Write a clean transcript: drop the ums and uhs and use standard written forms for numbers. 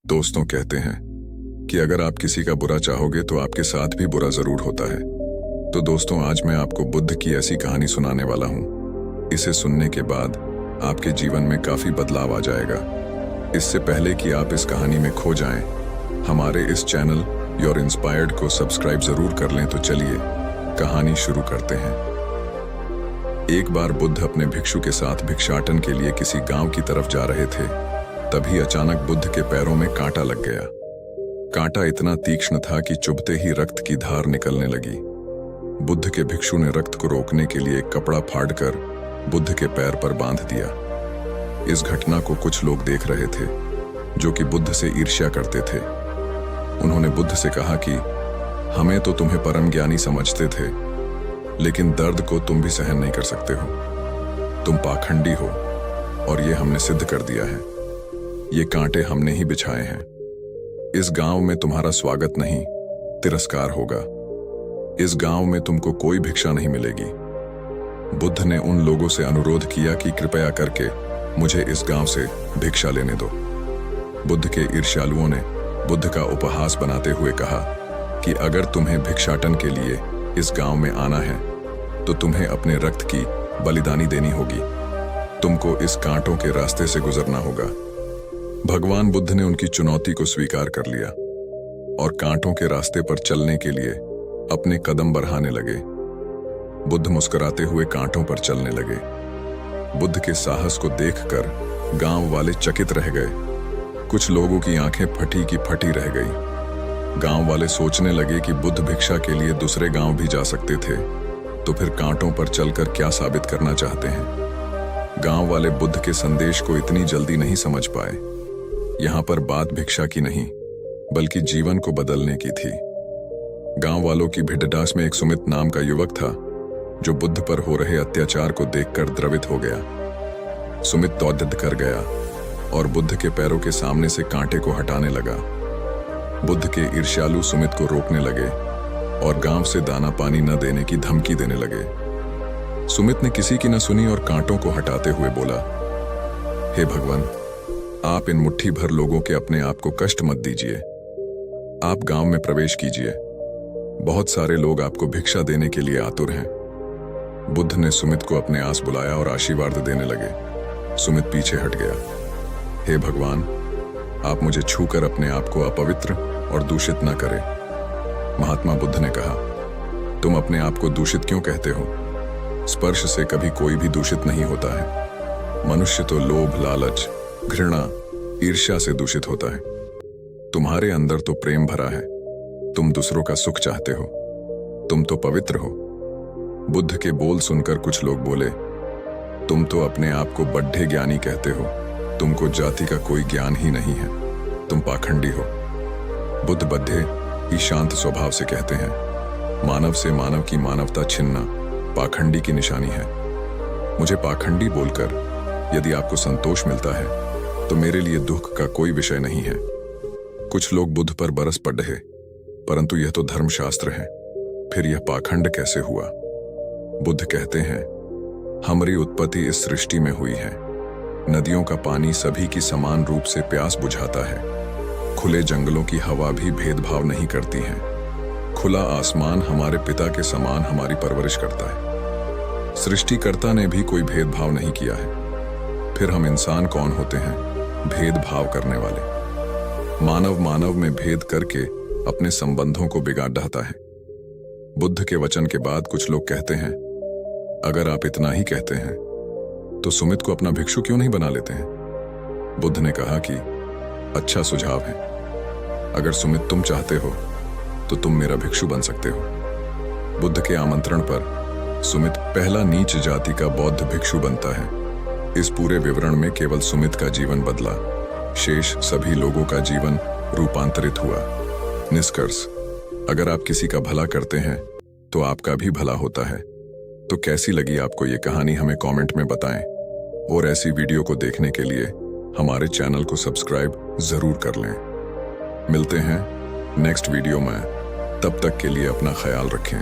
दोस्तों कहते हैं कि अगर आप किसी का बुरा चाहोगे तो आपके साथ भी बुरा जरूर होता है। तो दोस्तों, आज मैं आपको बुद्ध की ऐसी कहानी सुनाने वाला हूँ। इसे सुनने के बाद आपके जीवन में काफी बदलाव आ जाएगा। इससे पहले कि आप इस कहानी में खो जाएं, हमारे इस चैनल योर इंस्पायर्ड को सब्सक्राइब जरूर कर लें। तो चलिए कहानी शुरू करते हैं। एक बार बुद्ध अपने भिक्षु के साथ भिक्षाटन के लिए किसी गांव की तरफ जा रहे थे। तभी अचानक बुद्ध के पैरों में कांटा लग गया। कांटा इतना तीक्ष्ण था कि चुभते ही रक्त की धार निकलने लगी। बुद्ध के भिक्षु ने रक्त को रोकने के लिए एक कपड़ा फाड़कर बुद्ध के पैर पर बांध दिया। इस घटना को कुछ लोग देख रहे थे जो कि बुद्ध से ईर्ष्या करते थे। उन्होंने बुद्ध से कहा कि हमें तो तुम्हें परम ज्ञानी समझते थे, लेकिन दर्द को तुम भी सहन नहीं कर सकते हो। तुम पाखंडी हो और ये हमने सिद्ध कर दिया है। ये कांटे हमने ही बिछाए हैं। इस गांव में तुम्हारा स्वागत नहीं, तिरस्कार होगा। इस गांव में तुमको कोई भिक्षा नहीं मिलेगी। बुद्ध ने उन लोगों से अनुरोध किया कि कृपया करके मुझे इस गांव से भिक्षा लेने दो। बुद्ध के ईर्ष्यालुओं ने बुद्ध का उपहास बनाते हुए कहा कि अगर तुम्हें भिक्षाटन के लिए इस गांव में आना है तो तुम्हें अपने रक्त की बलिदानी देनी होगी। तुमको इस कांटों के रास्ते से गुजरना होगा। भगवान बुद्ध ने उनकी चुनौती को स्वीकार कर लिया और कांटों के रास्ते पर चलने के लिए अपने कदम बढ़ाने लगे। बुद्ध मुस्कुराते हुए कांटों पर चलने लगे। बुद्ध के साहस को देखकर गांव वाले चकित रह गए। कुछ लोगों की आंखें फटी की फटी रह गई। गांव वाले सोचने लगे कि बुद्ध भिक्षा के लिए दूसरे गांव भी जा सकते थे, तो फिर कांटों पर चलकर क्या साबित करना चाहते हैं। गांव वाले बुद्ध के संदेश को इतनी जल्दी नहीं समझ पाए। यहां पर बात भिक्षा की नहीं, बल्कि जीवन को बदलने की थी। गांव वालों की भिड़ंटास में एक सुमित नाम का युवक था जो बुद्ध पर हो रहे अत्याचार को देखकर द्रवित हो गया। सुमित तौद्दद कर गया और बुद्ध के पैरों के सामने से कांटे को हटाने लगा। बुद्ध के ईर्ष्यालु सुमित को रोकने लगे और गांव से दाना पानी न देने की धमकी देने लगे। सुमित ने किसी की न सुनी और कांटों को हटाते हुए बोला, हे भगवान, आप इन मुट्ठी भर लोगों के अपने आप को कष्ट मत दीजिए। आप गांव में प्रवेश कीजिए। बहुत सारे लोग आपको भिक्षा देने के लिए आतुर हैं। बुद्ध ने सुमित को अपने आस बुलाया और आशीर्वाद देने लगे। सुमित पीछे हट गया। हे भगवान, आप मुझे छूकर अपने आप को अपवित्र और दूषित न करें। महात्मा बुद्ध ने कहा, तुम अपने आप को दूषित क्यों कहते हो? स्पर्श से कभी कोई भी दूषित नहीं होता है। मनुष्य तो लोभ, लालच, घृणा, ईर्ष्या से दूषित होता है। तुम्हारे अंदर तो प्रेम भरा है। तुम दूसरों का सुख चाहते हो। तुम तो पवित्र हो। बुद्ध के बोल सुनकर कुछ लोग बोले, तुम तो अपने आप को बड्ढे ज्ञानी कहते हो। तुमको जाति का कोई ज्ञान ही नहीं है। तुम पाखंडी हो। बुद्ध बड्ढे ही शांत स्वभाव से कहते हैं, मानव से मानव की मानवता छीनना पाखंडी की निशानी है। मुझे पाखंडी बोलकर यदि आपको संतोष मिलता है तो मेरे लिए दुख का कोई विषय नहीं है। कुछ लोग बुद्ध पर बरस पड़े, परंतु यह तो धर्मशास्त्र है, फिर यह पाखंड कैसे हुआ? बुद्ध कहते हैं, हमारी उत्पत्ति इस सृष्टि में हुई है। नदियों का पानी सभी की समान रूप से प्यास बुझाता है। खुले जंगलों की हवा भी भेदभाव नहीं करती है। खुला आसमान हमारे पिता के समान हमारी परवरिश करता है। सृष्टिकर्ता ने भी कोई भेदभाव नहीं किया है। फिर हम इंसान कौन होते हैं भेदभाव करने वाले? मानव मानव में भेद करके अपने संबंधों को बिगाड़ डालता है। बुद्ध के वचन के बाद कुछ लोग कहते हैं, अगर आप इतना ही कहते हैं तो सुमित को अपना भिक्षु क्यों नहीं बना लेते हैं? बुद्ध ने कहा कि अच्छा सुझाव है। अगर सुमित तुम चाहते हो तो तुम मेरा भिक्षु बन सकते हो। बुद्ध के आमंत्रण पर सुमित पहला नीच जाति का बौद्ध भिक्षु बनता है। इस पूरे विवरण में केवल सुमित का जीवन बदला, शेष सभी लोगों का जीवन रूपांतरित हुआ। निष्कर्ष, अगर आप किसी का भला करते हैं तो आपका भी भला होता है। तो कैसी लगी आपको ये कहानी हमें कमेंट में बताएं और ऐसी वीडियो को देखने के लिए हमारे चैनल को सब्सक्राइब जरूर कर लें। मिलते हैं नेक्स्ट वीडियो में। तब तक के लिए अपना ख्याल रखें।